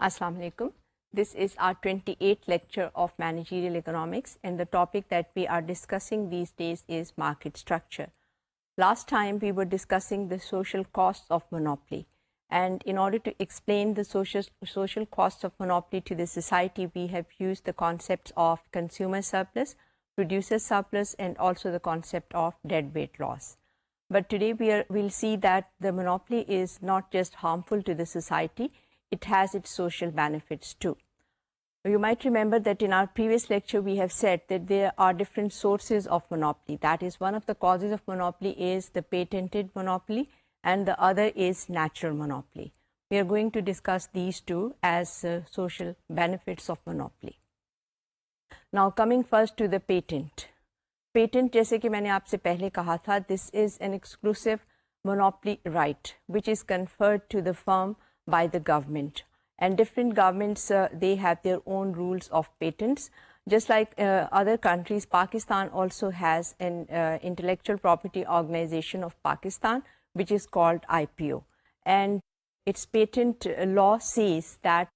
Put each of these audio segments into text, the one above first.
Assalamu alaikum. This is our 28th lecture of Managerial Economics, and the topic that we are discussing these days is market structure. Last time we were discussing the social costs of monopoly, and in order to explain the social costs of monopoly to the society, we have used the concepts of consumer surplus, producer surplus, and also the concept of deadweight loss. But today we'll see that the monopoly is not just harmful to the society, it has its social benefits too. You might remember that in our previous lecture we have said that there are different sources of monopoly. That is, one of the causes of monopoly is the patented monopoly and the other is natural monopoly. We are going to discuss these two as social benefits of monopoly. Now coming first to the patent. Patent, जैसे कि मैंने आपसे पहले कहा था, this is an exclusive monopoly right which is conferred to the firm by the government, and different governments they have their own rules of patents. Just like other countries, Pakistan also has an intellectual property organization of Pakistan which is called IPO, and its patent law says that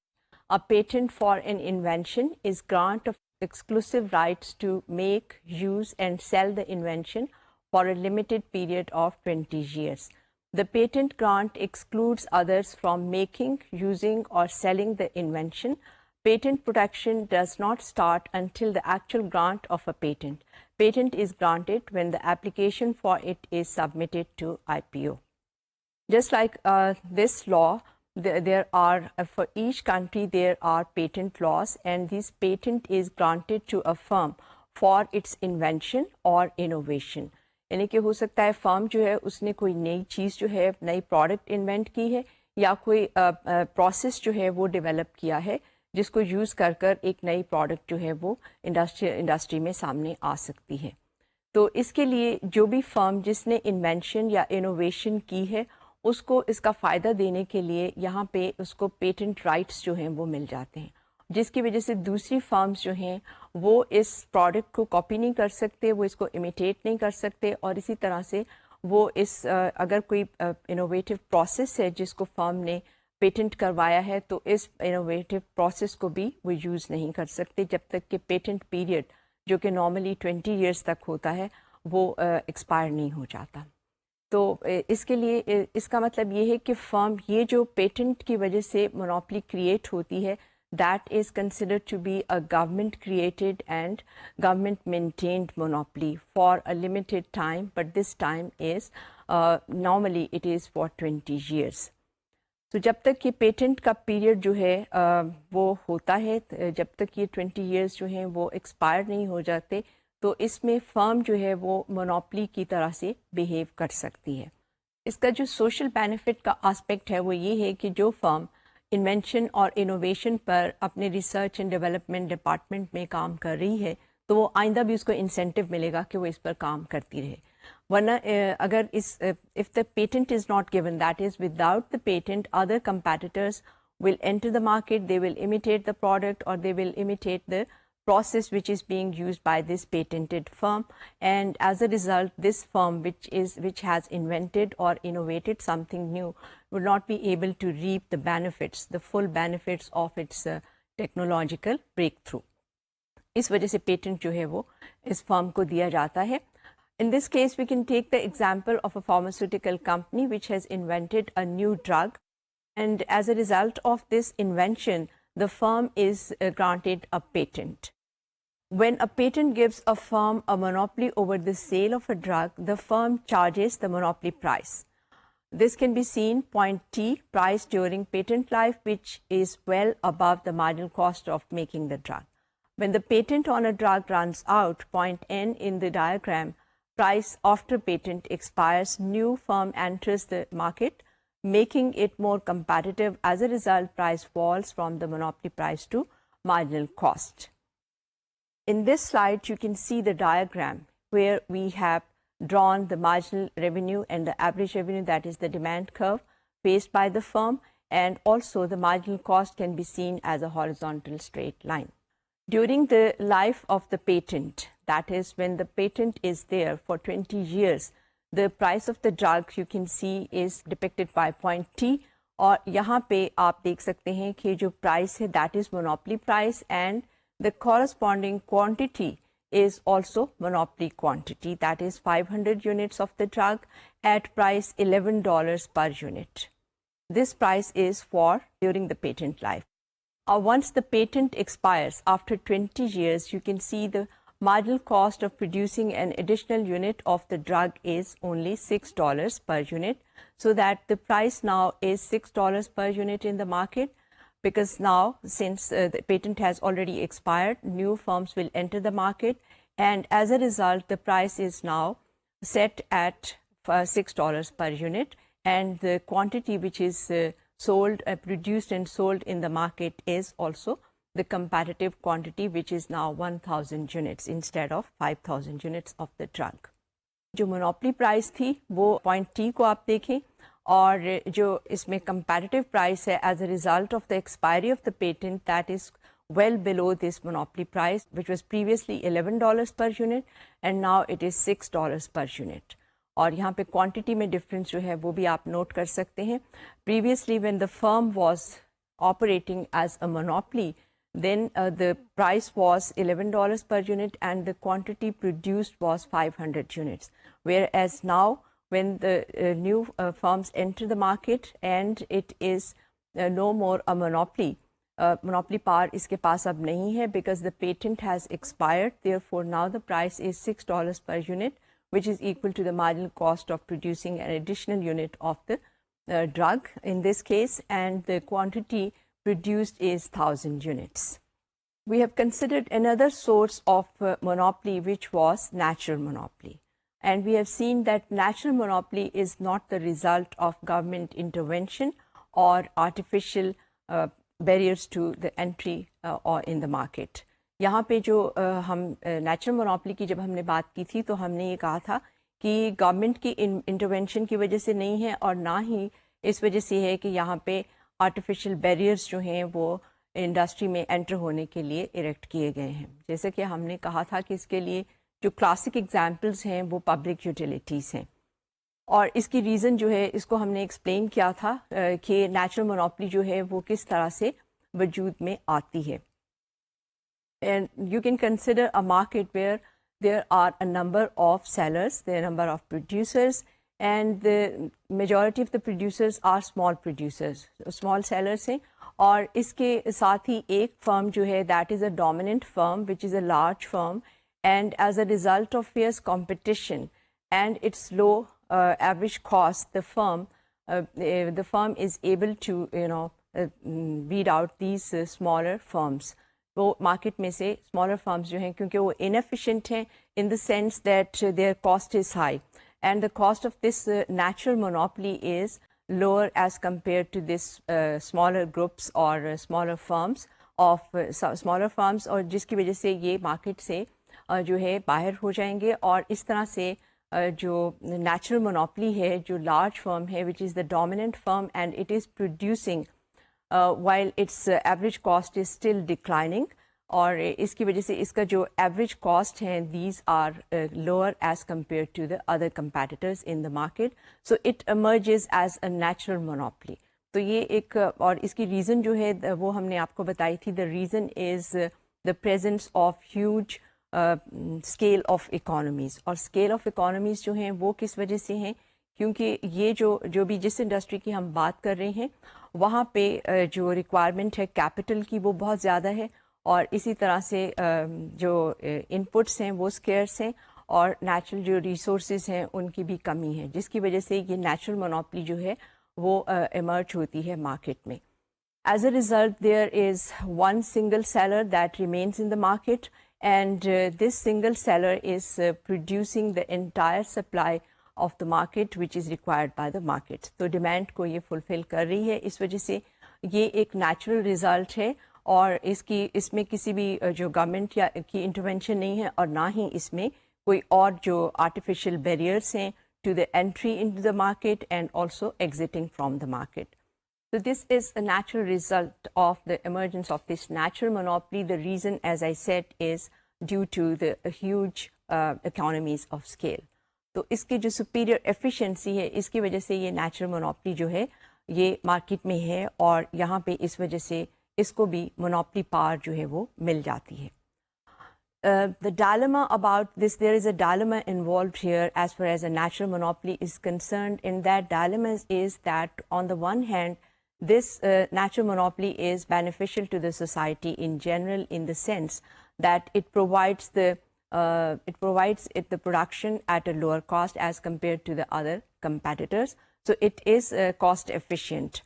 a patent for an invention is grant of exclusive rights to make, use and sell the invention for a limited period of 20 years. The patent grant excludes others from making, using or selling the invention. Patent protection does not start until the actual grant of a patent. Patent is granted when the application for it is submitted to IPO. Just like this law, there are, for each country there are patent laws, and this patent is granted to a firm for its invention or innovation. यानी कि हो सकता है firm जो है उसने कोई नई चीज़ जो है, नई प्रोडक्ट इन्वेंट की है या कोई प्रोसेस जो है वो डेवलप किया है जिसको यूज़ कर कर एक नई प्रोडक्ट जो है वो इंडस्ट्री में सामने आ सकती है. तो इसके लिए जो भी फर्म जिसने इन्वेंशन या इनोवेशन की है उसको इसका फ़ायदा देने के लिए यहाँ पे उसको पेटेंट राइट्स जो हैं वो मिल जाते हैं, जिसकी वजह से दूसरी फर्म्स जो हैं वो इस प्रोडक्ट को कॉपी नहीं कर सकते, वो इसको इमिटेट नहीं कर सकते, और इसी तरह से वो इस अगर कोई इनोवेटिव प्रोसेस है जिसको फर्म ने पेटेंट करवाया है तो इस इनोवेटिव प्रोसेस को भी वो यूज़ नहीं कर सकते जब तक कि पेटेंट पीरियड जो कि नॉर्मली 20 ईयर्स तक होता है वो एक्सपायर नहीं हो जाता. तो इसके लिए इसका मतलब ये है कि फर्म ये जो पेटेंट की वजह से मोनोपोली क्रिएट होती है, that is considered to be a government created and government maintained monopoly for a limited time, but this time is normally it is for 20 years. तो जब तक ये पेटेंट का पीरियड जो है वो होता है, जब तक ये 20 years जो हैं वो एक्सपायर नहीं हो जाते, तो इसमें फर्म जो है वो मोनोपोली की तरह से बिहेव कर सकती है. इसका जो सोशल बेनिफिट का एस्पेक्ट है वो ये है कि जो फर्म इन्वेंशन और इनोवेशन पर अपने रिसर्च एंड डेवलपमेंट डिपार्टमेंट में काम कर रही है तो वो आइंदा भी उसको इंसेंटिव मिलेगा कि वो इस पर काम करती रहे. वरना अगर if the patent is not given, that is without the patent other competitors will enter the market, they will imitate the product or they will imitate the process which is being used by this patented firm, and as a result this firm which has invented or innovated something new will not be able to reap the benefits, the full benefits of its technological breakthrough. इस वजह से patent जो है वो इस firm को दिया जाता है. In this case we can take the example of a pharmaceutical company which has invented a new drug, and as a result of this invention the firm is granted a patent. When a patent gives a firm a monopoly over the sale of a drug, the firm charges the monopoly price. This can be seen point T, price during patent life, which is well above the marginal cost of making the drug. When the patent on a drug runs out, point N in the diagram, price after patent expires, new firm enters the market, making it more competitive. As a result, price falls from the monopoly price to marginal cost. In this slide, you can see the diagram where we have drawn the marginal revenue and the average revenue, that is the demand curve faced by the firm, and also the marginal cost can be seen as a horizontal straight line. During the life of the patent, that is when the patent is there for 20 years, the price of the drug you can see is depicted by point T और यहाँ पे आप देख सकते हैं कि जो price है that is monopoly price and the corresponding quantity is also monopoly quantity, that is 500 units of the drug at price $11 per unit. This price is for during the patent life. Once the patent expires after 20 years, you can see the marginal cost of producing an additional unit of the drug is only $6 per unit, so that the price now is $6 per unit in the market. Because now, since the patent has already expired, new firms will enter the market, and as a result, the price is now set at $6 per unit, and the quantity which is sold, produced and sold in the market is also the comparative quantity, which is now 1,000 units instead of 5,000 units of the drug. जो monopoly price थी वो point T को आप देखें, और जो इसमें comparative price है as a result of the expiry of the patent that is well below this monopoly price, which was previously $11 per unit and now it is $6 per unit. और यहाँ पे क्वांटिटी में डिफरेंस जो है वो भी आप नोट कर सकते हैं. Previously when the firm was operating as a monopoly, then the price was $11 per unit and the quantity produced was 500 units. Whereas now when the new firms enter the market and it is no more a monopoly, monopoly power इसके पास अब नहीं है, because the patent has expired. Therefore now the price is $6 per unit, which is equal to the marginal cost of producing an additional unit of the drug in this case, and the quantity produced is 1,000 units. We have considered another source of monopoly, which was natural monopoly. And we have seen that natural monopoly is not the result of government intervention or artificial barriers to the entry or in the market. यहाँ पे जो हम natural monopoly की जब हमने बात की थी तो हमने ये कहा था कि गवर्नमेंट की इंटरवेंशन की वजह से नहीं है और ना ही इस वजह से है कि यहाँ पे आर्टिफिशियल बैरियर्स जो हैं वो इंडस्ट्री में एंटर होने के लिए इरेक्ट किए गए हैं. जैसे कि हमने कहा था कि इसके लिए जो क्लासिक एग्जांपल्स हैं वो पब्लिक यूटिलिटीज़ हैं, और इसकी रीज़न जो है इसको हमने एक्सप्लेन किया था कि नेचुरल मोनोपोली जो है वो किस तरह से वजूद में आती है. And you can consider a market where there are a number of sellers, their number of producers, and the majority of the producers are small producers, small sellers हैं. और इसके साथ ही एक फर्म जो है that is a dominant firm which is a large firm, and as a result of fierce competition and its low average cost, the firm is able to weed out these smaller firms. वो market में से smaller firms जो हैं क्योंकि वो inefficient हैं in the sense that their cost is high, and the cost of this natural monopoly is lower as compared to this smaller groups or smaller firms और जिसकी वजह से ये market से जो है बाहर हो जाएंगे. और इस तरह से जो नेचुरल मोनोपोली है, जो लार्ज फर्म है which is the dominant firm and it is producing while its average cost is still declining, और इसकी वजह से इसका जो एवरेज कॉस्ट है these are lower as compare to the other competitors in the market. So it emerges as a natural monopoly. तो ये एक और इसकी रीज़न जो है वो हमने आपको बताई थी. The reason is the presence of huge scale of economies. और स्केल ऑफ इकोनॉमीज़ जो हैं वो किस वजह से हैं, क्योंकि ये जो भी जिस इंडस्ट्री की हम बात कर रहे हैं वहाँ पे जो रिक्वायरमेंट है कैपिटल की वो बहुत ज़्यादा है, और इसी तरह से जो इनपुट्स हैं वो स्केर्स हैं, और नेचुरल जो रिसोर्सेज हैं उनकी भी कमी है, जिसकी वजह से ये नेचुरल मोनोपोली जो है वो इमर्ज होती है मार्केट में. As a result, there is one single seller that remains in the market, and this single seller is producing the entire supply of the market which is required by the market. तो demand को ये fulfil कर रही है. इस वजह से ये एक नेचुरल रिजल्ट है, और इसमें किसी भी जो गवर्नमेंट या की इंटरवेंशन नहीं है, और ना ही इसमें कोई और जो आर्टिफिशियल बैरियर्स हैं to the entry into the market and also exiting from the market. So this is a natural result of the emergence of this natural monopoly. The reason, as I said, is due to the huge economies of scale. तो इसकी जो superior efficiency है इसकी वजह से ये natural monopoly जो है ये मार्केट में है और यहाँ पे इस वजह से इसको भी मोनोपोली पावर जो है वो मिल जाती है. The dilemma about this, there is a dilemma involved here as far as a natural monopoly is concerned. In that dilemma is that on the one hand, this natural monopoly is beneficial to the society in general in the sense that it provides the production at a lower cost as compared to the other competitors. So it is cost efficient.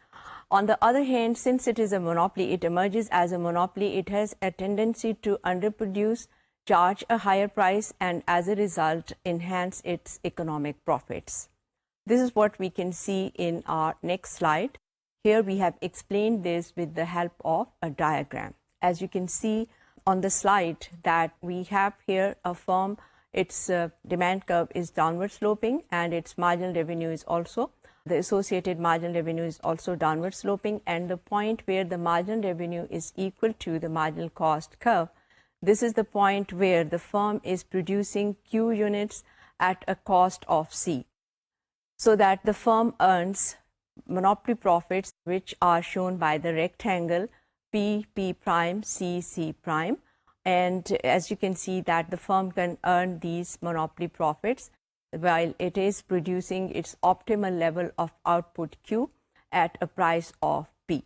On the other hand, since it is a monopoly, it emerges as a monopoly. It has a tendency to underproduce, charge a higher price, and as a result enhance its economic profits. This is what we can see in our next slide. Here we have explained this with the help of a diagram. As you can see on the slide that we have here a firm, its demand curve is downward sloping and its marginal revenue is also, the associated marginal revenue is also downward sloping, and the point where the marginal revenue is equal to the marginal cost curve, this is the point where the firm is producing Q units at a cost of C, so that the firm earns monopoly profits, which are shown by the rectangle P, P prime, C, C prime. And as you can see that the firm can earn these monopoly profits while it is producing its optimal level of output Q at a price of P.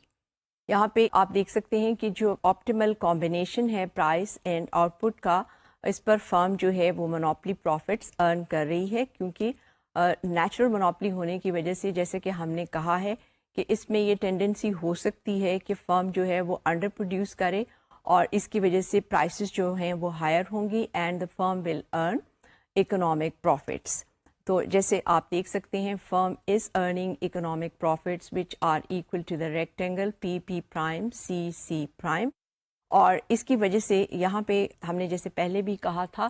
यहाँ पे आप देख सकते हैं कि जो optimal combination है price and output का, इस पर फर्म जो है वो मोनोपोली प्रॉफिट्स अर्न कर रही है, क्योंकि नेचुरल मोनोपोली होने की वजह से जैसे कि हमने कहा है कि इसमें ये टेंडेंसी हो सकती है कि फर्म जो है वो अंडर प्रोड्यूस करे और इसकी वजह से प्राइसेस जो हैं वो हायर होंगी and the firm will earn economic profits. तो जैसे आप देख सकते हैं firm is earning economic profits which are equal to the rectangle P, P prime, C, C prime. और इसकी वजह से यहाँ पे हमने जैसे पहले भी कहा था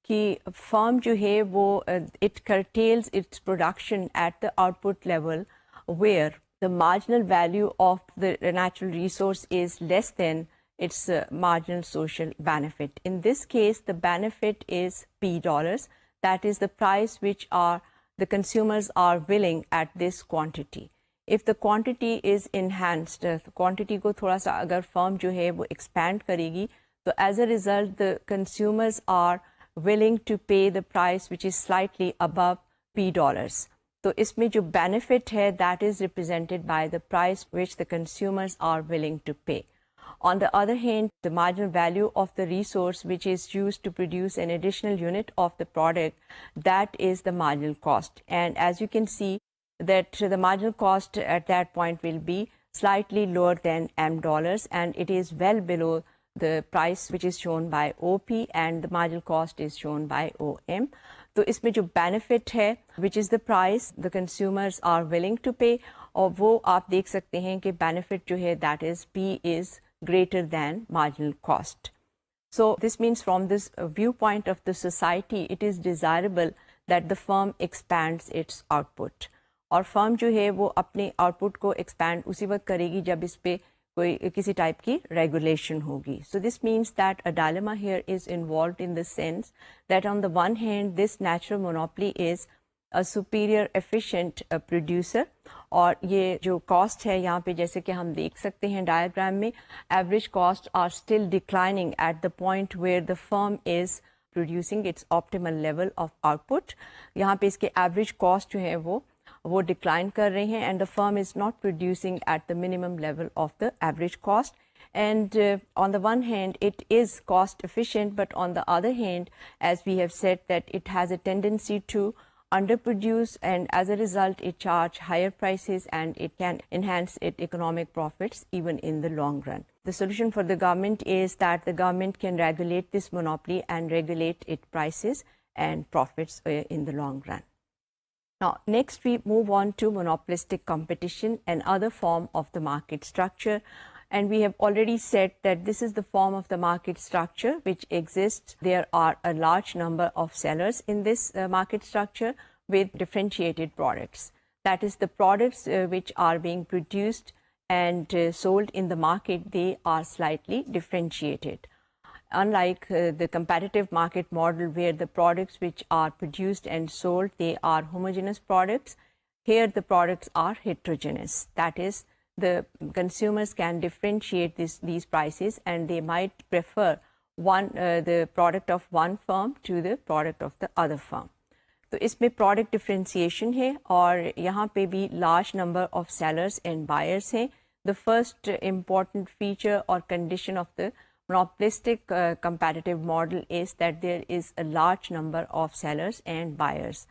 कि फर्म जो है वो it curtails its production at the output level where the marginal value of the natural resource is less than its marginal social benefit. In this case, the benefit is P dollars. That is the price which the consumers are willing at this quantity. If the quantity is enhanced, quantity को थोड़ा सा अगर firm जो है वो expand करेगी, तो as a result the consumers are willing to pay the price which is slightly above P dollars. तो इसमें जो benefit है that is represented by the price which the consumers are willing to pay. On the other hand, the marginal value of the resource which is used to produce an additional unit of the product, that is the marginal cost. And as you can see that the marginal cost at that point will be slightly lower than M dollars, and it is well below the price which is shown by OP, and the marginal cost is shown by OM. तो इसमें जो benefit है which is the price the consumers are willing to pay, और वो आप देख सकते हैं कि benefit जो है that is P is greater than marginal cost. So this means from this viewpoint of the society, it is desirable that the firm expands its output. और firm जो है वो अपने output को expand उसी वक्त करेगी जब इस पे कोई किसी type की regulation होगी. So this means that a dilemma here is involved in the sense that on the one hand, this natural monopoly is a superior efficient producer, और ये जो cost है यहाँ पे जैसे कि हम देख सकते हैं diagram में, average costs are still declining at the point where the firm is producing its optimal level of output. यहाँ पे इसके average cost जो है वो decline कर रहे हैं, and the firm is not producing at the minimum level of the average cost. And on the one hand, it is cost efficient, but on the other hand, as we have said, that it has a tendency to underproduce, and as a result it charge higher prices and it can enhance its economic profits even in the long run. The solution for the government is that the government can regulate this monopoly and regulate its prices and profits in the long run. Now, next we move on to monopolistic competition, and other form of the market structure. And we have already said that this is the form of the market structure which exists. There are a large number of sellers in this market structure with differentiated products. That is, the products which are being produced and sold in the market, they are slightly differentiated. Unlike the competitive market model where the products which are produced and sold, they are homogeneous products. here the products are heterogeneous. That is, the consumers can differentiate these prices and they might prefer the product of one firm to the product of the other firm. तो इसमें product differentiation है और यहाँ पे भी large number of sellers and buyers हैं. The first important feature or condition of the monopolistic competitive model is that there is a large number of sellers and buyers.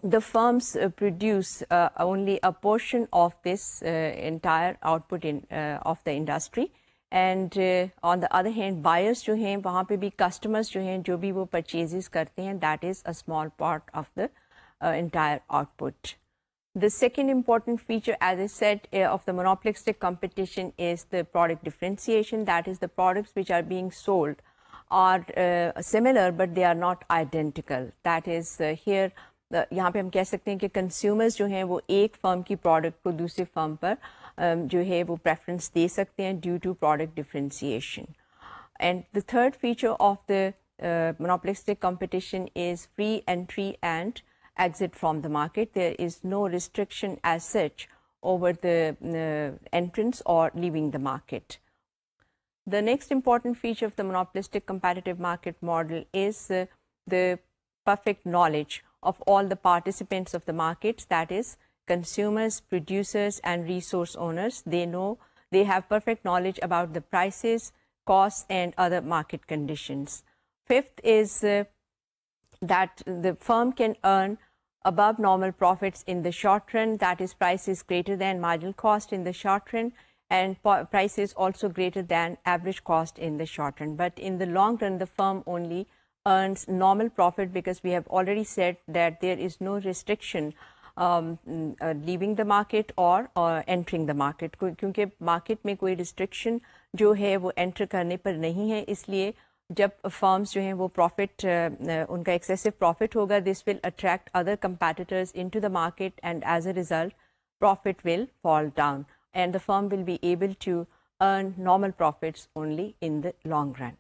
The firms produce only a portion of this entire output of the industry, and on the other hand buyers जो हैं वहाँ पे भी customers जो हैं जो भी वो purchases करते हैं, that is a small part of the entire output. The second important feature, as I said, of the monopolistic competition is the product differentiation. That is, the products which are being sold are similar but they are not identical. That is, here यहाँ पे हम कह सकते हैं कि consumers जो हैं वो एक firm की product को दूसरे firm पर जो है वो preference दे सकते हैं due to product differentiation. And the third feature of the monopolistic competition is free entry and exit from the market. There is no restriction as such over the entrance or leaving the market. The next important feature of the monopolistic competitive market model is the perfect knowledge of all the participants of the markets, that is consumers, producers and resource owners. They have perfect knowledge about the prices, costs and other market conditions. Fifth is that the firm can earn above normal profits in the short run, that is price is greater than marginal cost in the short run and price is also greater than average cost in the short run. But in the long run the firm only earns normal profit because we have already said that there is no restriction leaving the market or entering the market, क्योंकि market में कोई restriction जो है वो enter करने पर नहीं है, इसलिए जब firms जो हैं वो profit उनका excessive profit होगा, this will attract other competitors into the market and as a result profit will fall down and the firm will be able to earn normal profits only in the long run.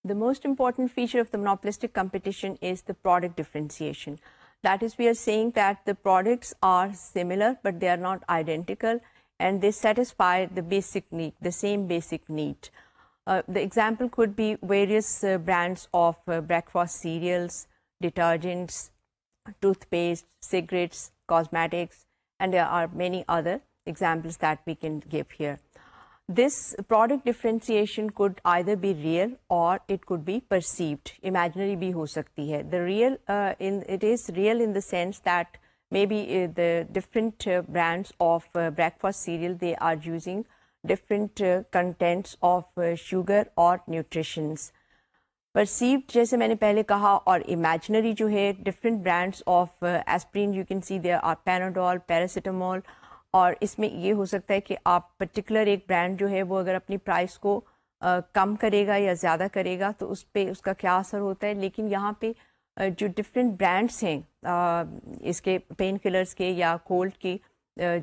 The most important feature of the monopolistic competition is the product differentiation. That is, we are saying that the products are similar but they are not identical and they satisfy the basic need, the same basic need. The example could be various brands of breakfast cereals, detergents, toothpaste, cigarettes, cosmetics, and there are many other examples that we can give here. This product differentiation could either be real or it could be perceived. Imaginary bhi ho sakti hai. The real, it is real in the sense that maybe the different brands of breakfast cereal, they are using different contents of sugar or nutritions. Perceived, जैसे मैंने पहले कहा, और imaginary जो है, different brands of aspirin, you can see there are Panadol, paracetamol, और इसमें ये हो सकता है कि आप पर्टिकुलर एक ब्रांड जो है वो अगर अपनी प्राइस को कम करेगा या ज़्यादा करेगा तो उस पर उसका क्या असर होता है, लेकिन यहाँ पे जो डिफरेंट ब्रांड्स हैं इसके पेन किलर्स के या कोल्ड की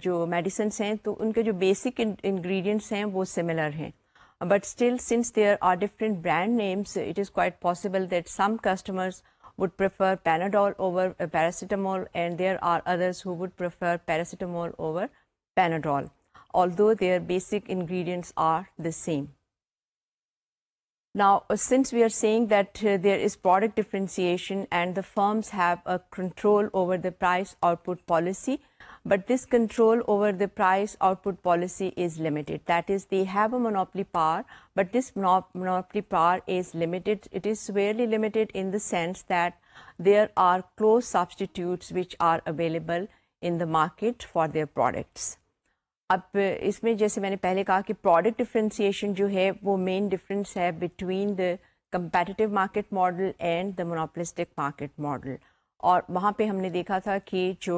जो मेडिसिन्स हैं तो उनके जो बेसिक इंग्रेडिएंट्स हैं वो सिमिलर हैं. But still, since there are different brand names, it is quite possible that some customers would prefer Panadol over paracetamol and there are others who would prefer paracetamol over Panadol, although their basic ingredients are the same. Now, since we are saying that there is product differentiation and the firms have a control over the price output policy, but this control over the price output policy is limited. That is, they have a monopoly power, but this monopoly power is limited. It is severely limited in the sense that there are close substitutes which are available in the market for their products. अब इसमें जैसे मैंने पहले कहा कि product differentiation जो है वो main difference है between the competitive market model and the monopolistic market model. और वहाँ पे हमने देखा था कि जो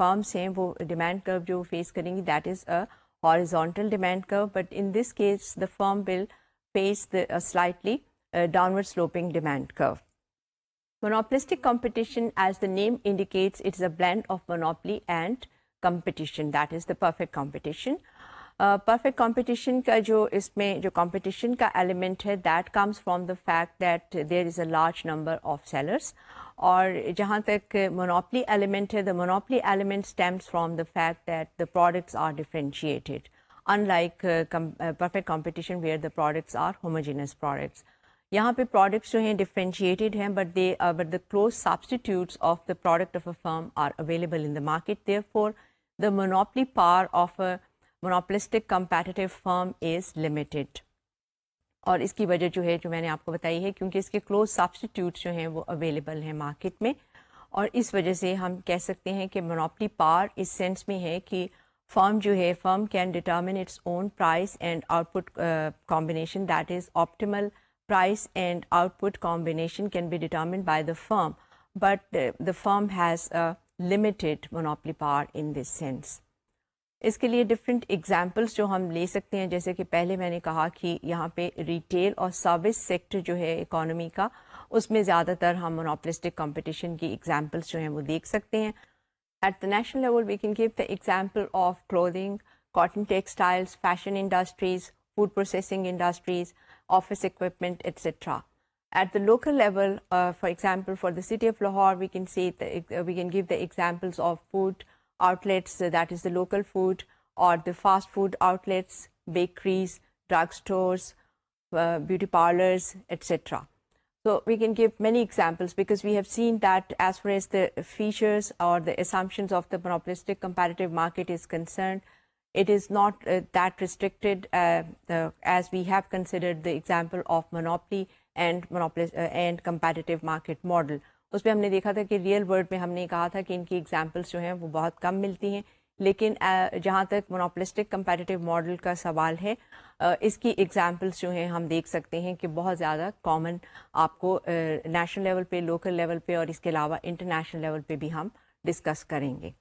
firms हैं वो demand curve जो face करेंगी, that is a horizontal demand curve, but in this case the firm will face a slightly downward sloping demand curve. Monopolistic competition, as the name indicates, it is a blend of monopoly and competition, that is the perfect competition. Perfect competition का जो इसमें जो competition का element है that comes from the fact that there is a large number of sellers, और जहाँ तक monopoly element है, the monopoly element stems from the fact that the products are differentiated, unlike perfect competition where the products are homogeneous products. यहाँ पे products जो हैं differentiated हैं, but the close substitutes of the product of a firm are available in the market. Therefore the monopoly power of a monopolistic competitive firm is limited. और इसकी वजह जो है जो मैंने आपको बताई है, क्योंकि इसके क्लोज सब्स्टिट्यूट्स जो हैं वो अवेलेबल हैं मार्केट में, और इस वजह से हम कह सकते हैं कि मोनोपली पावर इस सेंस में है कि फर्म जो है, firm can determine its own price and output combination, that is optimal price and output combination can be determined by the firm, but the firm has a limited monopoly power in this sense. इसके लिए different examples जो हम ले सकते हैं, जैसे कि पहले मैंने कहा कि यहाँ पे रिटेल और सर्विस सेक्टर जो है इकोनॉमी का, उसमें ज़्यादातर हम मोनोपोलिस्टिक कंपटीशन की एग्जाम्पल्स जो हैं वो देख सकते हैं. At the national level we can give the example of clothing, cotton textiles, fashion industries, food processing industries, office equipment, etc. At the local level, for example, for the city of Lahore, we can say we can give the examples of food outlets, that is the local food, or the fast food outlets, bakeries, drugstores, beauty parlors, etc. So we can give many examples because we have seen that as far as the features or the assumptions of the monopolistic competitive market is concerned, it is not that restricted as we have considered the example of monopoly and and competitive market model. उसमें हमने देखा था कि real world में हमने कहा था कि इनकी एग्जाम्पल्स जो हैं वो बहुत कम मिलती हैं, लेकिन जहाँ तक मोनोपोलिस्टिक कंपैरेटिव मॉडल का सवाल है, इसकी एग्जाम्पल्स जो हैं हम देख सकते हैं कि बहुत ज़्यादा कॉमन आपको नेशनल लेवल पे, लोकल लेवल पे और इसके अलावा इंटरनेशनल लेवल पे भी हम डिस्कस करेंगे.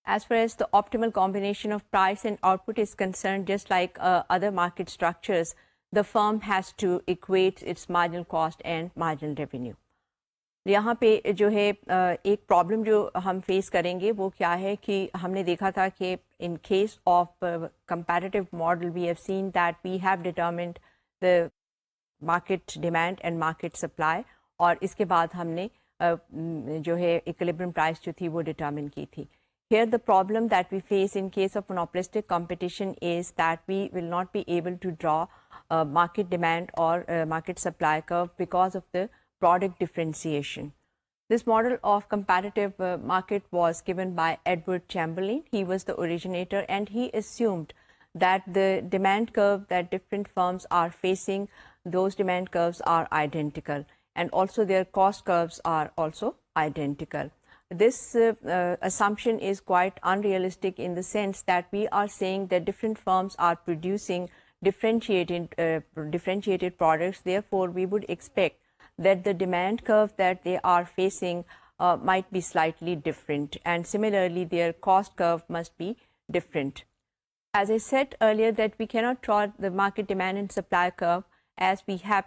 As far as the optimal combination of price and output is concerned, just like other market structures, the firm has to equate its marginal cost and marginal revenue. यहाँ पे जो है एक problem जो हम फेस करेंगे वो क्या है कि हमने देखा था कि in case of comparative model we have seen that we have determined the market demand and market supply, और इसके बाद हमने जो है equilibrium price जो थी वो determine की थी. Here the problem that we face in case of monopolistic competition is that we will not be able to draw market demand or market supply curve because of the product differentiation. This model of comparative market was given by Edward Chamberlain. He was the originator, and he assumed that the demand curve that different firms are facing, those demand curves are identical, and also their cost curves are also identical. This assumption is quite unrealistic in the sense that we are saying that different firms are producing differentiated products. Therefore, we would expect that the demand curve that they are facing might be slightly different, and similarly their cost curve must be different. As I said earlier, that we cannot draw the market demand and supply curve as we have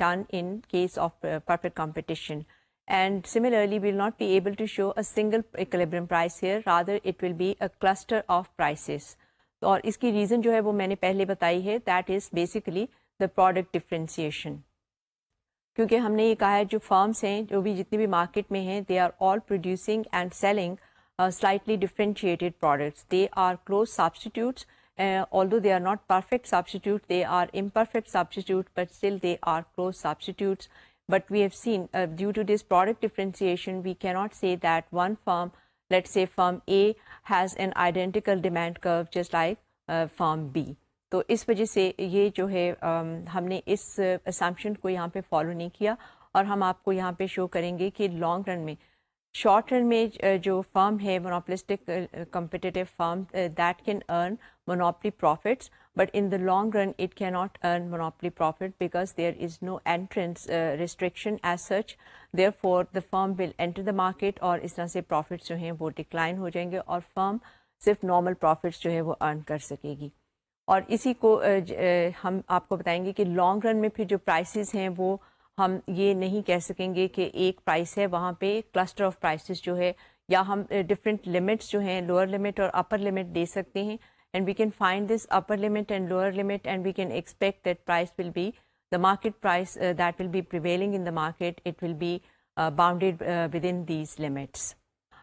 done in case of perfect competition. And similarly, we will not be able to show a single equilibrium price here, rather it will be a cluster of prices. और इसकी reason जो है वो मैंने पहले बताई है, that is basically the product differentiation. क्योंकि हमने ये कहा है जो फर्म्स हैं, जो भी जितनी भी मार्केट में हैं, they are all producing and selling slightly differentiated products. They are close substitutes, although they are not perfect substitutes, they are imperfect substitutes, but still they are close substitutes. But we have seen due to this product differentiation, we cannot say that one firm, let's say firm A, has an identical demand curve just like firm B. तो इस वजह से ये जो है हमने इस assumption को यहाँ पे follow नहीं किया, और हम आपको यहाँ पे show करेंगे कि long run में, short run में जो firm है monopolistic competitive firm that can earn monopoly profits, but in the long run it cannot earn monopoly profit because there is no entrance restriction as such. Therefore the firm will enter the market और इस तरह से profits जो हैं वो decline हो जाएंगे और firm सिर्फ normal profits जो है वो earn कर सकेगी. और इसी को हम आपको बताएंगे कि लॉन्ग रन में फिर जो प्राइसेस हैं वो हम ये नहीं कह सकेंगे कि एक प्राइस है वहाँ पे क्लस्टर ऑफ प्राइसेस जो है, या हम डिफरेंट लिमिट्स जो हैं लोअर लिमिट और अपर लिमिट दे सकते हैं, and we can find this upper limit and lower limit, and we can expect that price will be the market price that will be prevailing in the market. It will be bounded within these limits.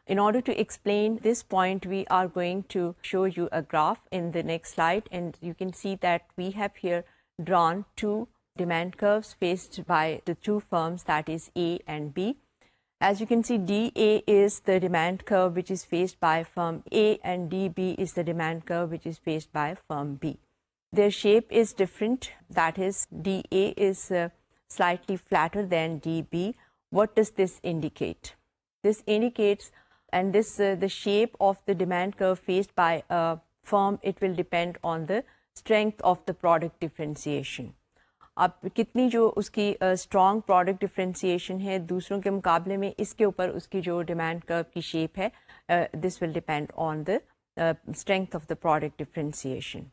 In order to explain this point, we are going to show you a graph in the next slide, and you can see that we have here drawn two demand curves faced by the two firms, that is A and B. As you can see, DA is the demand curve which is faced by firm A, and DB is the demand curve which is faced by firm B. Their shape is different, that is DA is slightly flatter than DB. What does this indicate? This indicates, and this the shape of the demand curve faced by a firm, it will depend on the strength of the product differentiation. अब कितनी जो उसकी strong product differentiation है दूसरों के मुकाबले में, इसके ऊपर उसकी जो डिमांड कर्व की शेप है, this will depend on the strength of the product differentiation.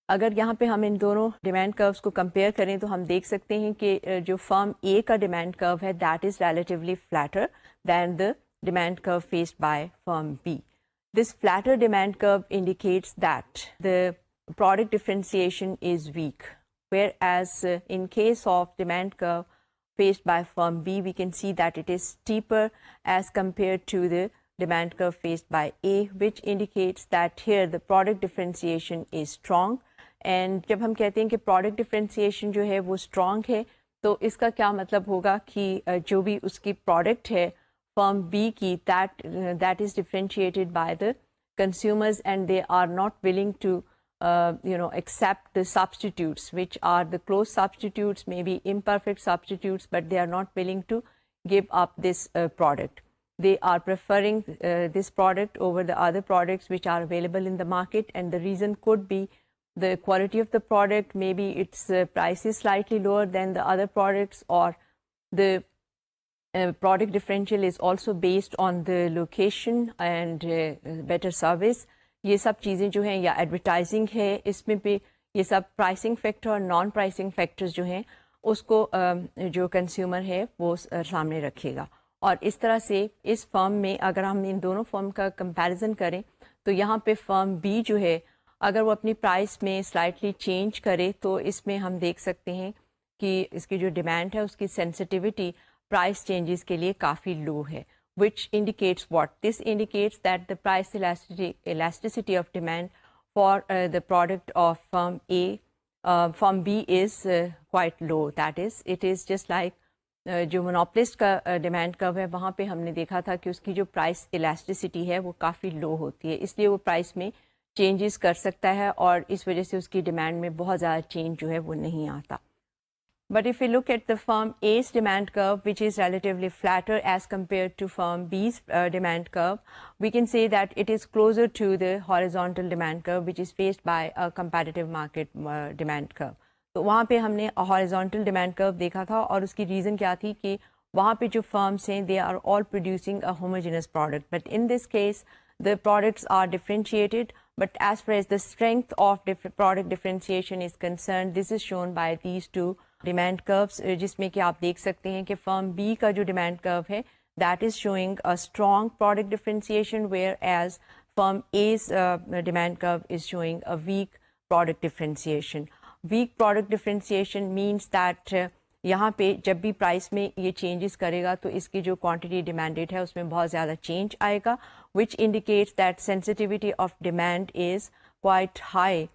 अगर यहाँ पे हम इन दोनों डिमांड कर्व्स को कंपेयर करें तो हम देख सकते हैं कि जो फर्म ए का डिमांड कर्व है, that is relatively flatter than the demand curve faced by firm B. This flatter demand curve indicates that the product differentiation is weak, whereas in case of demand curve faced by firm B, we can see that it is steeper as compared to the demand curve faced by A, which indicates that here the product differentiation is strong. And जब हम कहते हैं कि product differentiation जो है वो strong है, तो इसका क्या मतलब होगा कि जो भी उसकी product है firm B की, that is differentiated by the consumers, and they are not willing to accept the substitutes, which are the close substitutes, maybe imperfect substitutes, but they are not willing to give up this product. They are preferring this product over the other products which are available in the market, and the reason could be the quality of the product, maybe its price is slightly lower than the other products, or the product differential is also based on the location and better service. ये सब चीज़ें जो हैं, या advertising है, इसमें भी ये सब प्राइसिंग फैक्टर और नॉन प्राइसिंग फैक्टर्स जो हैं उसको जो कंज्यूमर है वो सामने रखेगा. और इस तरह से इस फर्म में अगर हम इन दोनों फर्म का कंपैरिजन करें तो यहाँ पे फर्म बी जो है, अगर वो अपनी प्राइस में स्लाइटली चेंज करे तो इसमें हम देख सकते हैं कि इसकी जो डिमांड है उसकी सेंसिटिविटी प्राइस चेंजेस के लिए काफ़ी लो है. Which indicates what? This indicates that the price elasticity of demand for the product of firm A, firm B is quite low. That is, it is just like जो monopolist का demand curve है, वहाँ पे हमने देखा था कि उसकी जो price elasticity है वो काफ़ी low होती है, इसलिए वो price में changes कर सकता है और इस वजह से उसकी demand में बहुत ज़्यादा change जो है वो नहीं आता. But if we look at the firm A's demand curve, which is relatively flatter as compared to firm B's demand curve, we can say that it is closer to the horizontal demand curve, which is faced by a competitive market demand curve. तो वहाँ पे हमने horizontal demand curve देखा था, और उसकी reason क्या थी कि वहाँ पे जो firms हैं, they are all producing a homogeneous product. But in this case, the products are differentiated. But as far as the strength of product differentiation is concerned, this is shown by these two demand curves, जिसमें कि आप देख सकते हैं कि firm B का जो demand curve है, that is showing a strong product differentiation, whereas firm A's demand curve is showing a weak product differentiation. Weak product differentiation means that यहाँ पे जब भी प्राइस में ये चेंजेस करेगा तो इसकी जो क्वांटिटी डिमांडेड है उसमें बहुत ज़्यादा चेंज आएगा, which indicates that sensitivity of demand is quite high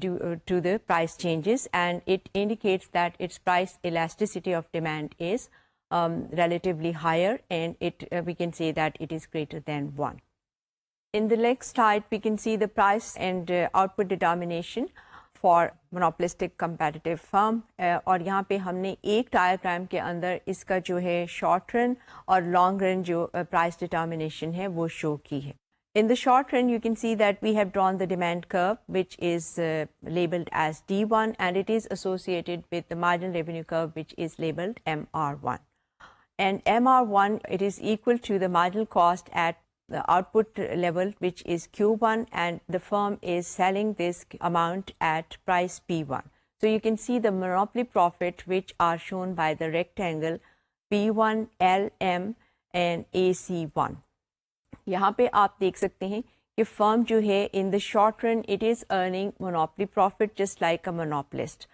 due to the price changes, and it indicates that its price elasticity of demand is relatively higher, and we can say that it is greater than 1. In the next slide, we can see the price and output determination for monopolistic competitive firm. और यहाँ पे हमने एक diagram के अंदर इसका जो है शॉर्ट रन और लॉन्ग रन जो प्राइस डिटर्मिनेशन है वो शो की है. In the short run, you can see that we have drawn the demand curve, which is labeled as D1, and it is associated with the marginal revenue curve, which is labeled MR1. And MR1, it is equal to the marginal cost at the output level, which is Q1, and the firm is selling this amount at price P1. So you can see the monopoly profit, which are shown by the rectangle P1, LM, and AC1. यहाँ पे आप देख सकते हैं कि firm जो है in the short run it is earning monopoly profit just like a monopolist.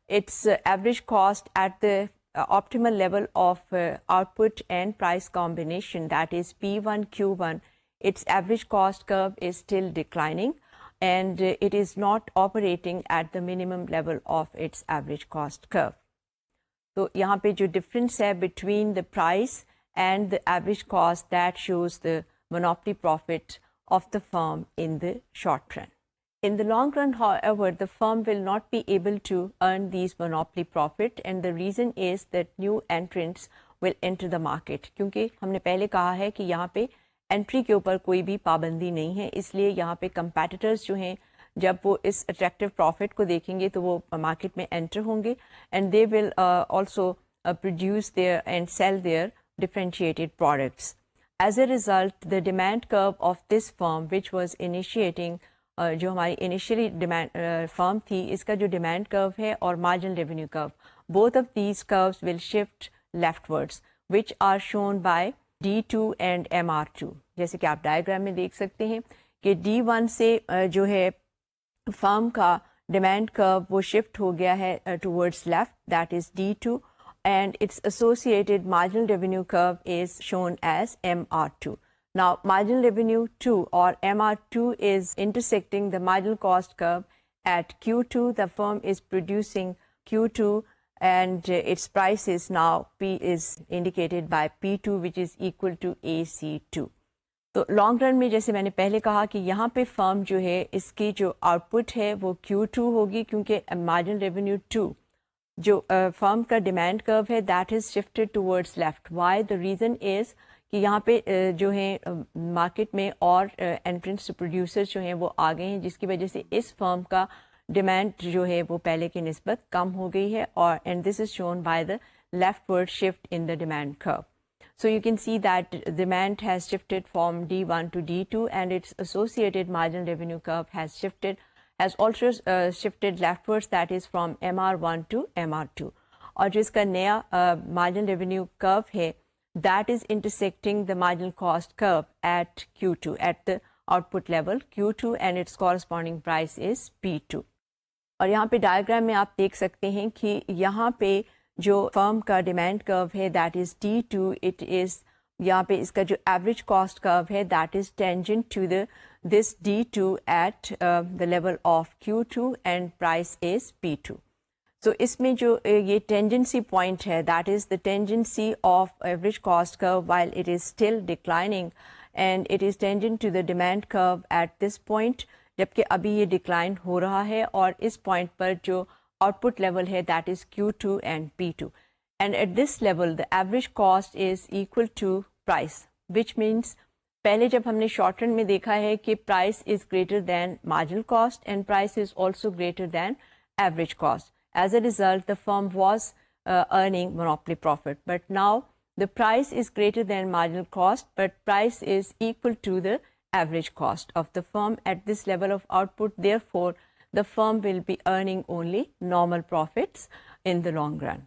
Its average cost at the optimal level of output and price combination, that is P1 Q1, its average cost curve is still declining and it is not operating at the minimum level of its average cost curve. तो यहाँ पे जो difference है between the price and the average cost, that shows the monopoly profit of the firm in the short run. In the long run, however, the firm will not be able to earn these monopoly profit, and the reason is that new entrants will enter the market. क्योंकि हमने पहले कहा है कि यहाँ पे entry के ऊपर कोई भी पाबंदी नहीं है, इसलिए यहाँ पे कंपैटिटर्स जो हैं जब वो इस अट्रैक्टिव प्रॉफिट को देखेंगे तो वो मार्केट में एंटर होंगे and they will also produce their and sell their differentiated products. As a result, the demand curve of this firm, which was initiating, जो हमारी initially demand firm थी, इसका जो demand curve है और marginal revenue curve, both of these curves will shift leftwards, which are shown by D2 and MR2. जैसे कि आप डायग्राम में देख सकते हैं कि D1 से जो है firm का demand curve वो shift हो गया है towards left, that is D2. And its associated marginal revenue curve is shown as MR2. Now, marginal revenue 2 or MR2 is intersecting the marginal cost curve at Q2. The firm is producing Q2 and its price is now P is indicated by P2, which is equal to AC2. तो long run में जैसे मैंने पहले कहा कि यहाँ पे firm जो है इसकी जो आउटपुट है वो Q2 होगी, क्योंकि मार्जिनल रेवेन्यू 2 जो फर्म का डिमांड कर्व है that is shifted towards left. Why? The reason is कि यहाँ पे जो है मार्केट में और एंट्रेंस प्रोड्यूसर्स जो हैं वो आ गए हैं, जिसकी वजह से इस फर्म का डिमांड जो है वो पहले की निस्बत कम हो गई है और and this is shown by the leftward shift in the demand curve. So you can see that demand has shifted from D1 to D2 and its associated marginal revenue curve has also shifted leftwards, that is from MR1 to MR2. और जिसका नया marginal revenue curve है that is intersecting the marginal cost curve at Q2 at the output level Q2 and its corresponding price is P2. और यहाँ पे diagram में आप देख सकते हैं कि यहाँ पे जो फर्म का डिमांड कर्व है that is D2, it is यहाँ पे इसका जो एवरेज कॉस्ट कर्व है that is tangent to this D2 at the level of Q2 and price is P2. So इसमें जो ये टेंजेंसी पॉइंट है that is the tangency of average cost curve while it is still declining and it is tangent to the demand curve at this point, जबकि अभी ये decline हो रहा है और इस पॉइंट पर जो आउटपुट लेवल है that is Q2 and P2 and at this level the average cost is equal to price, which means पहले जब हमने शॉर्ट रन में देखा है कि price is greater than marginal cost and price is also greater than average cost. As a result, the firm was earning monopoly profit. But now the price is greater than marginal cost, but price is equal to the average cost of the firm at this level of output. Therefore, the firm will be earning only normal profits in the long run.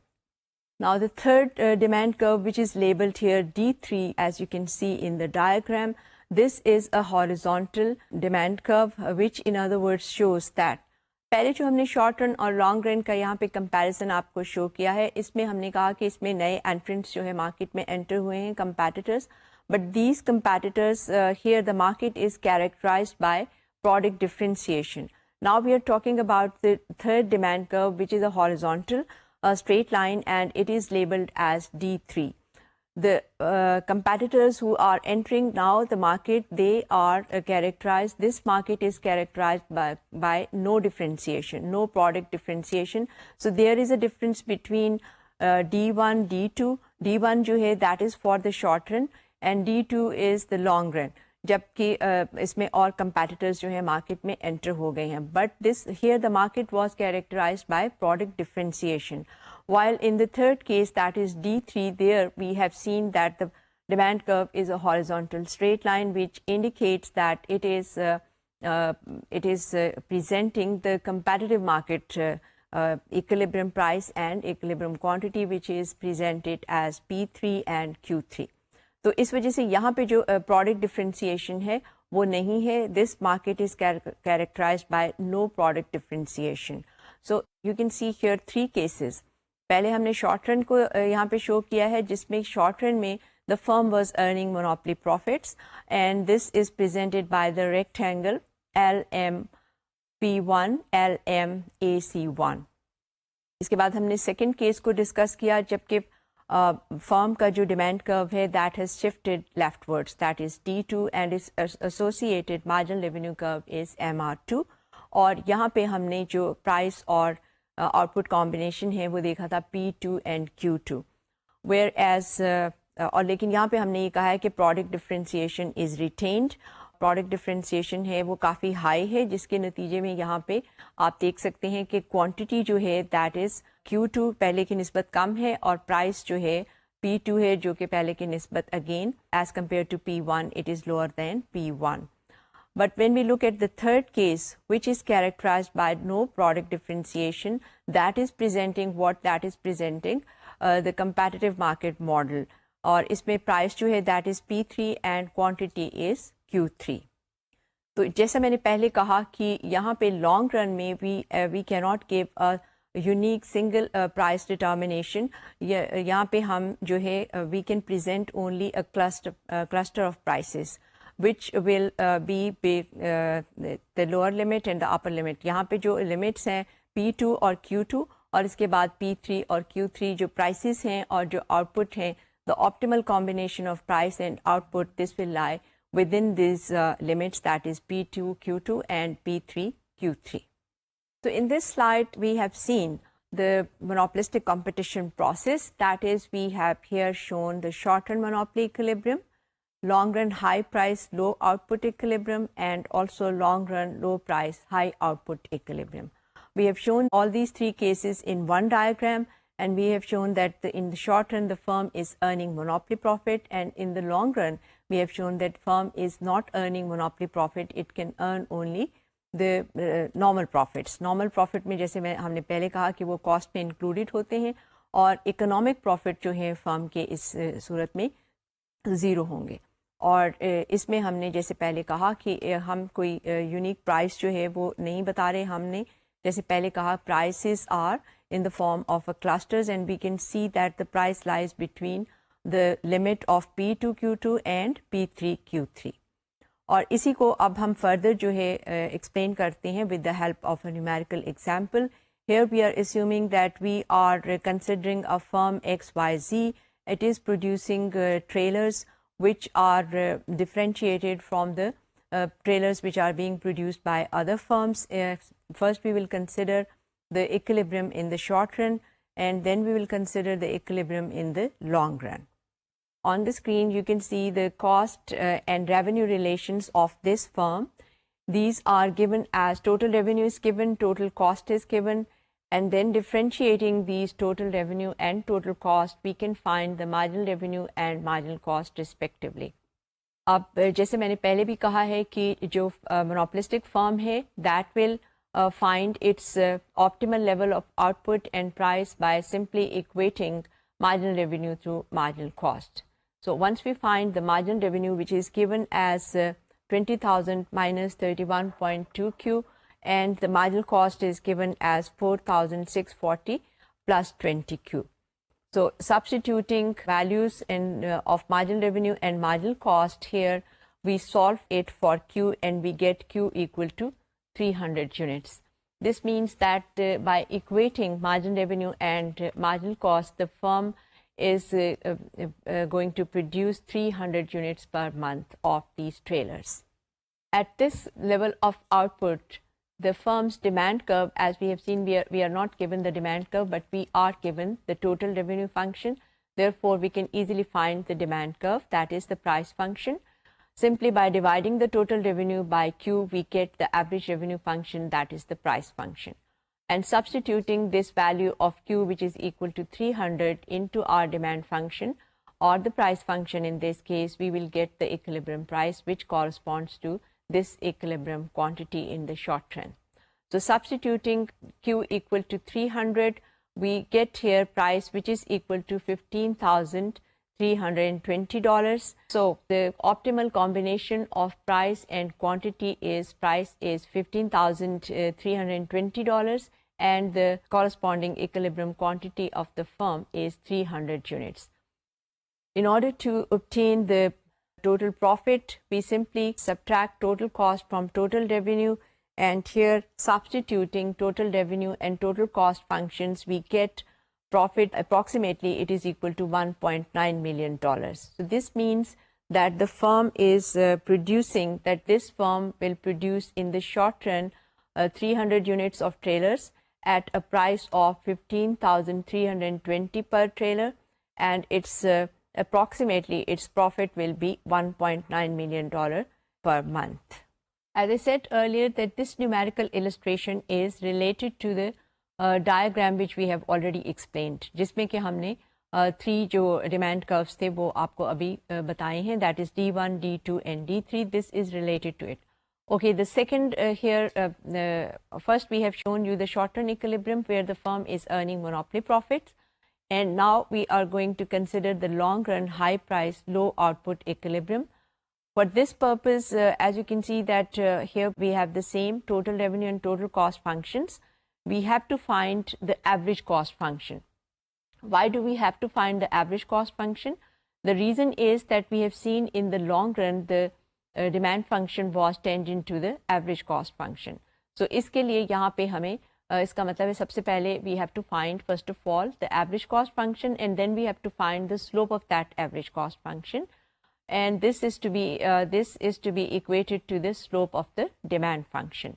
Now, the third demand curve, which is labeled here D3, as you can see in the diagram, this is a horizontal demand curve, which in other words shows that पहले जो हमने short run और long run का यहाँ पे comparison आपको show किया है, इसमें हमने कहा कि इसमें नए एंट्रेंट्स जो है मार्केट में एंटर हुए हैं, competitors, but these competitors here the market is characterised by product differentiation. Now we are talking about the third demand curve which is a horizontal straight line and it is labeled as D3. The competitors who are entering now the market, they are characterized, this market is characterized by no differentiation, no product differentiation. So there is a difference between D1, D2. D1 जो है that is for the short run and D2 is the long run. जबकि इसमें और competitors जो है market में enter हो गए हैं. But this here the market was characterized by product differentiation. While in the third case, that is D3, there we have seen that the demand curve is a horizontal straight line, which indicates that it is presenting the competitive market equilibrium price and equilibrium quantity, which is presented as P3 and Q3. तो इस वजह से यहाँ पे जो product differentiation है वो नहीं है. This market is characterized by no product differentiation. So you can see here 3 cases. पहले हमने शॉर्ट रन को यहाँ पे शो किया है, जिसमें शॉर्ट रन में the firm was earning monopoly profits, and this is presented by the rectangle LMP1 LMAC1. इसके बाद हमने सेकेंड केस को डिस्कस किया, जबकि फर्म का जो डिमांड कर्व है that has shifted leftwards, that is T2 and is associated marginal revenue curve is MR2. और यहाँ पे हमने जो प्राइस और आउटपुट कॉम्बिनेशन है वो देखा था P2 and Q2, where as और लेकिन यहाँ पे हमने ये कहा है कि product differentiation is retained. Product differentiation है वो काफ़ी हाई है, जिसके नतीजे में यहाँ पे आप देख सकते हैं कि क्वांटिटी जो है दैट इज़ Q2 पहले की निस्बत कम है, और प्राइस जो है P2 है जो कि पहले की निस्बत again as compare to P1 it is lower than P1. But when we look at the third case, which is characterized by no product differentiation, that is presenting the competitive market model. और इसमें price जो है that is P3 and quantity is Q3. तो जैसा मैंने पहले कहा कि यहाँ पे लॉन्ग रन में we can not give a unique single price determination. यहाँ पे हम जो है we can present only a cluster of prices which will be the lower limit and the upper limit. यहाँ पे जो लिमिट्स हैं P2 और Q2, और इसके बाद P3 और Q3 जो प्राइसेस हैं और जो आउटपुट हैं, the optimal combination of price and output, this will lie within these limits, that is P2 Q2 and P3 Q3. So in this slide we have seen the monopolistic competition process, that is we have here shown the short run monopoly equilibrium, long run high price low output equilibrium, and also long run low price high output equilibrium. We have shown all these 3 cases in one diagram, and we have shown that in the short run the firm is earning monopoly profit, and in the long run we have shown that firm is not earning monopoly profit, it can earn only the normal profits. Normal profit में जैसे हमने पहले कहा कि वो cost में included होते हैं, और इकोनॉमिक प्रॉफिट जो है फर्म के इस सूरत में ज़ीरो होंगे. और इसमें हमने जैसे पहले कहा कि हम कोई यूनिक प्राइस जो है वो नहीं बता रहे. हमने जैसे पहले कहा prices are in the form of a clusters, and we can see that the price lies between the limit of P2 Q2 and P3 Q3. और इसी को अब हम further जो है explain करते हैं with the help of a numerical example. Here we are assuming that we are considering a firm XYZ. It is producing trailers which are differentiated from the trailers which are being produced by other firms. First we will consider the equilibrium in the short run, and then we will consider the equilibrium in the long run. On the screen you can see the cost and revenue relations of this firm. These are given as total revenue is given, total cost is given, and then differentiating these total revenue and total cost we can find the marginal revenue and marginal cost respectively. अब जैसे मैंने पहले भी कहा है कि जो monopolistic firm है that will find its optimal level of output and price by simply equating marginal revenue to marginal cost. So once we find the marginal revenue, which is given as 20,000 minus 31.2 Q, and the marginal cost is given as 4,640 plus 20 Q. So substituting values of marginal revenue and marginal cost here, we solve it for Q and we get Q equal to 300 units. This means that by equating marginal revenue and marginal cost, the firm is going to produce 300 units per month of these trailers. At this level of output, the firm's demand curve, as we have seen, we are not given the demand curve, but we are given the total revenue function. Therefore, we can easily find the demand curve, that is the price function. Simply by dividing the total revenue by Q, we get the average revenue function, that is the price function. And substituting this value of Q, which is equal to 300, into our demand function or the price function in this case, we will get the equilibrium price, which corresponds to this equilibrium quantity in the short run. So substituting Q equal to 300, we get here price which is equal to 15,300 $320. So the optimal combination of price and quantity is $15,320 and the corresponding equilibrium quantity of the firm is 300 units. In order to obtain the total profit, we simply subtract total cost from total revenue, and here substituting total revenue and total cost functions, we get profit approximately it is equal to $1.9 million. So this means that the firm is this firm will produce in the short run 300 units of trailers at a price of $15,320 per trailer, and it's approximately its profit will be $1.9 million per month. As I said earlier that this numerical illustration is related to the diagram which we have already explained, जिसमें कि हमने three जो demand curves थे वो आपको अभी बताए हैं, that is D1, D2 and D3. This is related to it. Okay, the second first we have shown you the short-term equilibrium where the firm is earning monopoly profits, and now we are going to consider the long-run high-price, low-output equilibrium. For this purpose, as you can see that here we have the same total revenue and total cost functions. We have to find the average cost function. Why do we have to find the average cost function? The reason is that we have seen in the long run the demand function was tangent to the average cost function. So इसके लिए यहाँ पे हमें इसका मतलब है सबसे पहले we have to find first of all the average cost function, and then we have to find the slope of that average cost function, and this is to be equated to the slope of the demand function.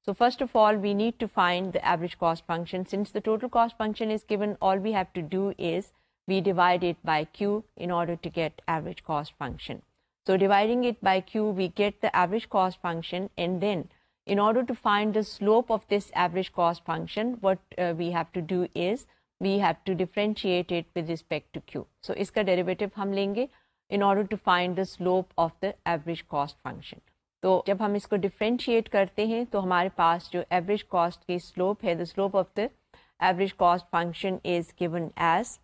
So first of all, we need to find the average cost function. Since the total cost function is given, all we have to do is we divide it by Q in order to get average cost function. So dividing it by Q, we get the average cost function, and then in order to find the slope of this average cost function, what we have to do is we have to differentiate it with respect to Q. So इसका derivative हम लेंगे in order to find the slope of the average cost function. तो जब हम इसको differentiate करते हैं तो हमारे पास जो एवरेज कॉस्ट की स्लोप है, the slope of the average cost function is given as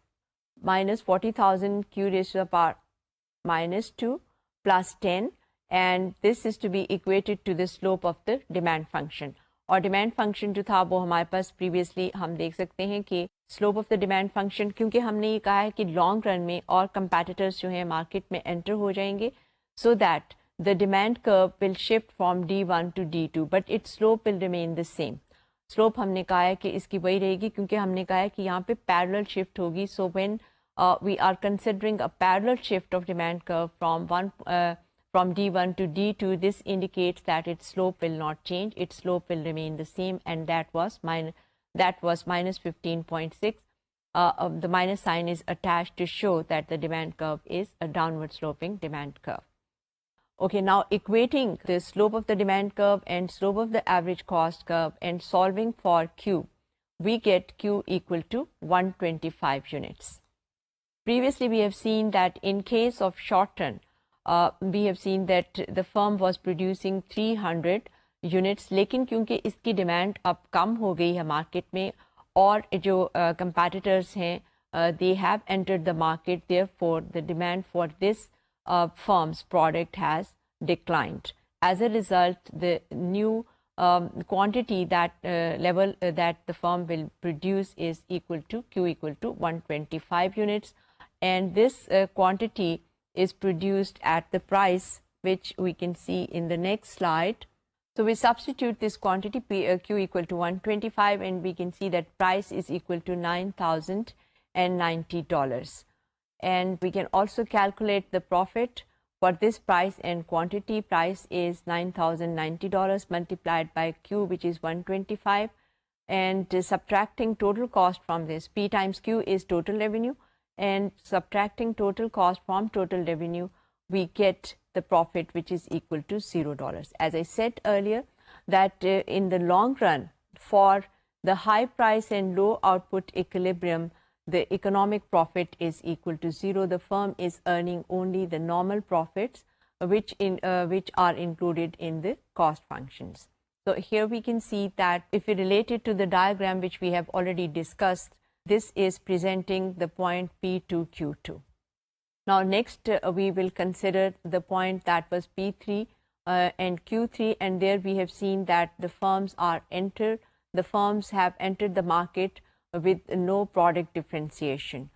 -40,000 Q raised to the power -2 plus 10, and this is to be equated to the slope of the demand function. और demand function जो था वो हमारे पास previously हम देख सकते हैं कि slope of the demand function, क्योंकि हमने ये कहा है कि लॉन्ग रन में और कंपेटिटर्स जो हैं मार्केट में एंटर हो जाएंगे, so that the demand curve will shift from D1 to D2, but its slope will remain the same. Slope हमने कहा है कि इसकी वही रहेगी क्योंकि हमने कहा है कि यहाँ पे parallel shift होगी. So when we are considering a parallel shift of demand curve from D1 to D2, this indicates that its slope will not change. Its slope will remain the same, and that was -15.6. The minus sign is attached to show that the demand curve is a downward sloping demand curve. Okay, now equating the slope of the demand curve and slope of the average cost curve and solving for Q, we get Q equal to 125 units. Previously, we have seen that in case of short run, we have seen that the firm was producing 300 units, लेकिन क्योंकि इसकी demand अब कम हो गई है market में और जो competitors हैं, they have entered the market, therefore the demand for this firm's product has declined. As a result, the new quantity that that the firm will produce is equal to Q equal to 125 units, and this quantity is produced at the price which we can see in the next slide. So we substitute this quantity Q equal to 125, and we can see that price is equal to $9,090. And we can also calculate the profit for this price and quantity. Price is $9,090 multiplied by Q, which is 125, and subtracting total cost from this. P times Q is total revenue, and subtracting total cost from total revenue, we get the profit which is equal to $0. As I said earlier, that in the long run, for the high price and low output equilibrium, the economic profit is equal to 0. The firm is earning only the normal profits which are included in the cost functions. So here we can see that if we relate it to the diagram which we have already discussed, this is presenting the point P2, Q2. Now next we will consider the point that was P3 and Q3, and there we have seen that the firms have entered the market with no product differentiation.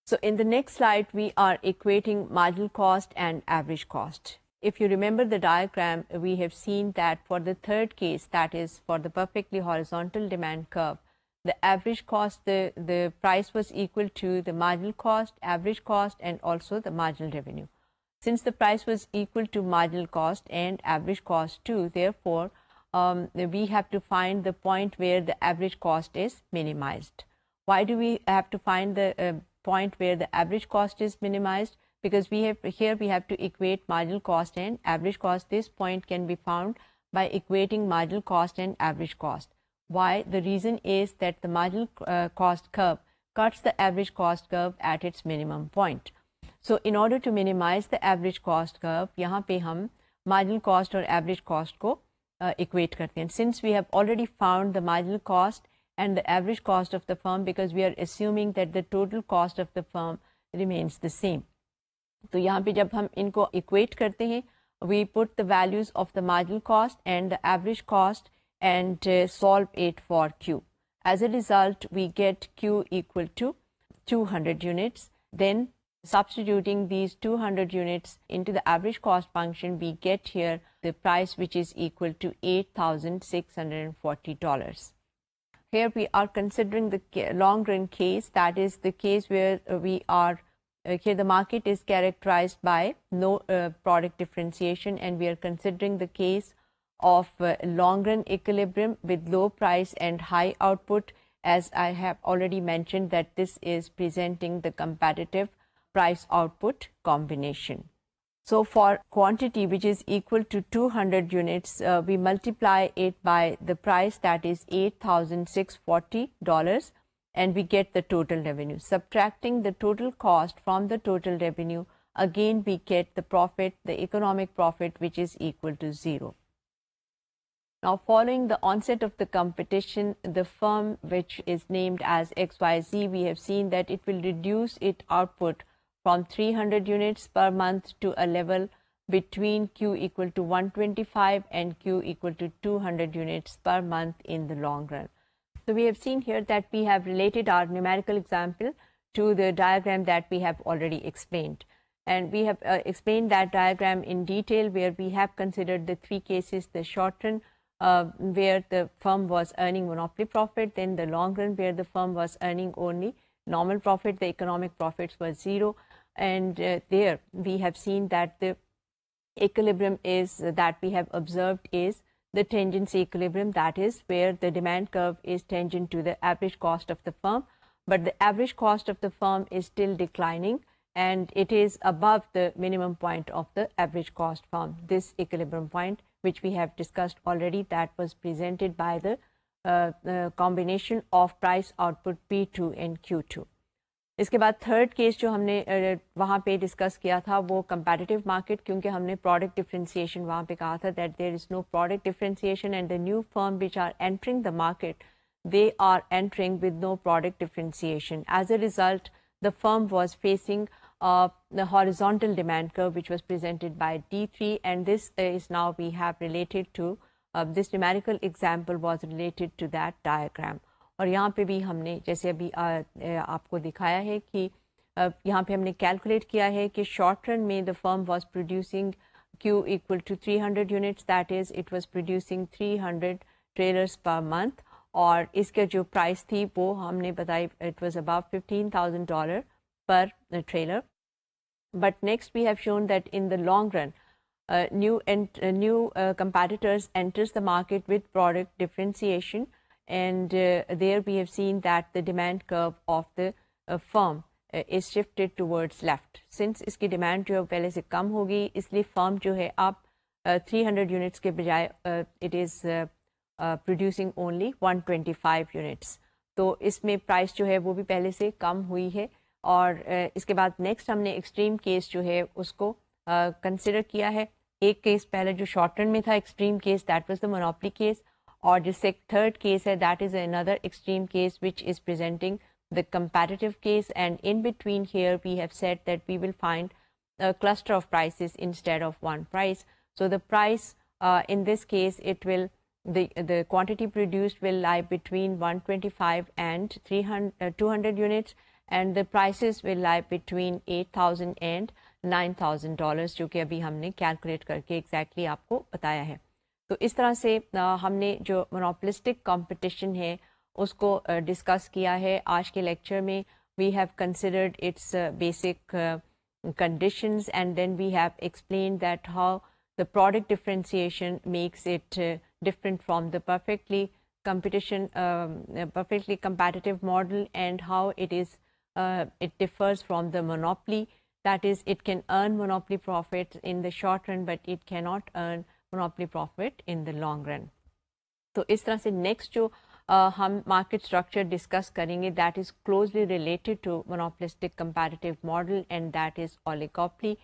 So in the next slide, we are equating marginal cost and average cost. If you remember the diagram, we have seen that for the third case, that is for the perfectly horizontal demand curve, the average cost, the price was equal to the marginal cost, average cost, and also the marginal revenue. Since the price was equal to marginal cost and average cost too, therefore, we have to find the point where the average cost is minimized. Why do we have to find the point where the average cost is minimized? Because we have to equate marginal cost and average cost. This point can be found by equating marginal cost and average cost. Why? The reason is that the marginal cost curve cuts the average cost curve at its minimum point. So in order to minimize the average cost curve, यहाँ पे हम marginal cost और average cost को equate करते हैं. Since we have already found the marginal cost and the average cost of the firm, because we are assuming that the total cost of the firm remains the same. तो यहाँ पे जब हम इनको equate करते हैं, we put the values of the marginal cost and the average cost and solve it for Q. As a result, we get Q equal to 200 units. Then substituting these 200 units into the average cost function, we get here the price which is equal to $8,640. Here we are considering the long run case, that is the case where here the market is characterized by no product differentiation, and we are considering the case of long run equilibrium with low price and high output, as I have already mentioned that this is presenting the competitive price output combination. So for quantity which is equal to 200 units, we multiply it by the price, that is $8,640, and we get the total revenue. Subtracting the total cost from the total revenue, again we get the profit, the economic profit, which is equal to 0. Now, following the onset of the competition, the firm which is named as XYZ, we have seen that it will reduce its output from 300 units per month to a level between Q equal to 125 and Q equal to 200 units per month in the long run. So we have seen here that we have related our numerical example to the diagram that we have already explained. And we have explained that diagram in detail, where we have considered the three cases: the short run, where the firm was earning monopoly profit, then the long run where the firm was earning only normal profit, the economic profits were 0, and there we have seen that the equilibrium is that we have observed is the tangency equilibrium, that is where the demand curve is tangent to the average cost of the firm, but the average cost of the firm is still declining and it is above the minimum point of the average cost firm. This equilibrium point, which we have discussed already, that was presented by the combination of price output P2 and Q2. इसके बाद third case जो हमने वहाँ पे discuss किया था वो competitive market, क्योंकि हमने प्रोडक्ट डिफरेंशिएशन वहाँ पे कहा था that there is no product differentiation and the new firm which are entering the market, they are entering with no product differentiation. As a result, the firm was facing the horizontal demand curve, which was presented by D3, and this is now we have related to this numerical example was related to that diagram. और यहाँ पे भी हमने जैसे अभी आपको दिखाया है कि यहाँ पे हमने कैलकुलेट किया है कि शॉर्ट रन में the firm was producing Q equal to 300 units, that is it was producing 300 trailers per month, और इसका जो प्राइस थी वो हमने बताई it was about $15,000 per trailer. But next we have shown that in the long run new competitors enters the market with product differentiation, and there we have seen that the demand curve of the firm is shifted towards left. Since इसकी demand जो पहले से कम होगी, इसलिए firm जो है अब 300 units के बजाय it is producing only 125 units. तो इसमें price जो है वो भी पहले से कम हुई है. और इसके बाद next हमने extreme case जो है उसको consider किया है. एक case पहले जो short run में था extreme case, that was the monopoly case, और जिससे third case है that is another extreme case which is presenting the competitive case, and in between here we have said that we will find a cluster of prices instead of one price. So the price in this case, it will the quantity produced will lie between 125 and 200 units, and the prices will lie between $8,000 and $9,000, जो कि अभी हमने calculate करके exactly आपको बताया है. तो इस तरह से हमने जो मोनोपोलिस्टिक कंपटीशन है उसको डिस्कस किया है आज के लेक्चर में. We have considered its basic conditions, and then we have explained that how the product differentiation makes it different from the perfectly competitive model, and how it is it differs from the monopoly. That is, it can earn monopoly profits in the short run, but it cannot earn monopoly profit in the long run. तो इस तरह से next जो हम market structure discuss करेंगे that is closely related to monopolistic comparative model, and that is oligopoly.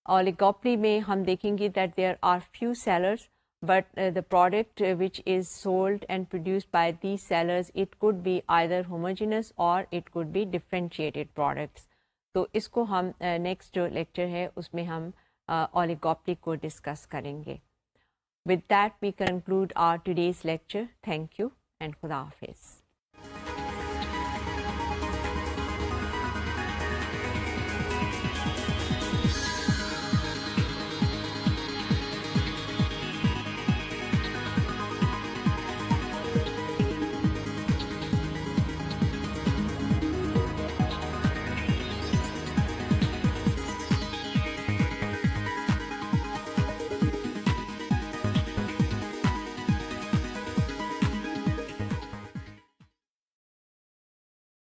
Oligopoly में हम देखेंगे that there are few sellers, but the product which is sold and produced by these sellers, it could be either homogeneous or it could be differentiated products. तो इसको हम next जो lecture है उसमें हम ओलिगोपोली को डिस्कस करेंगे. With that, we conclude our today's lecture. Thank you and Khuda Hafiz.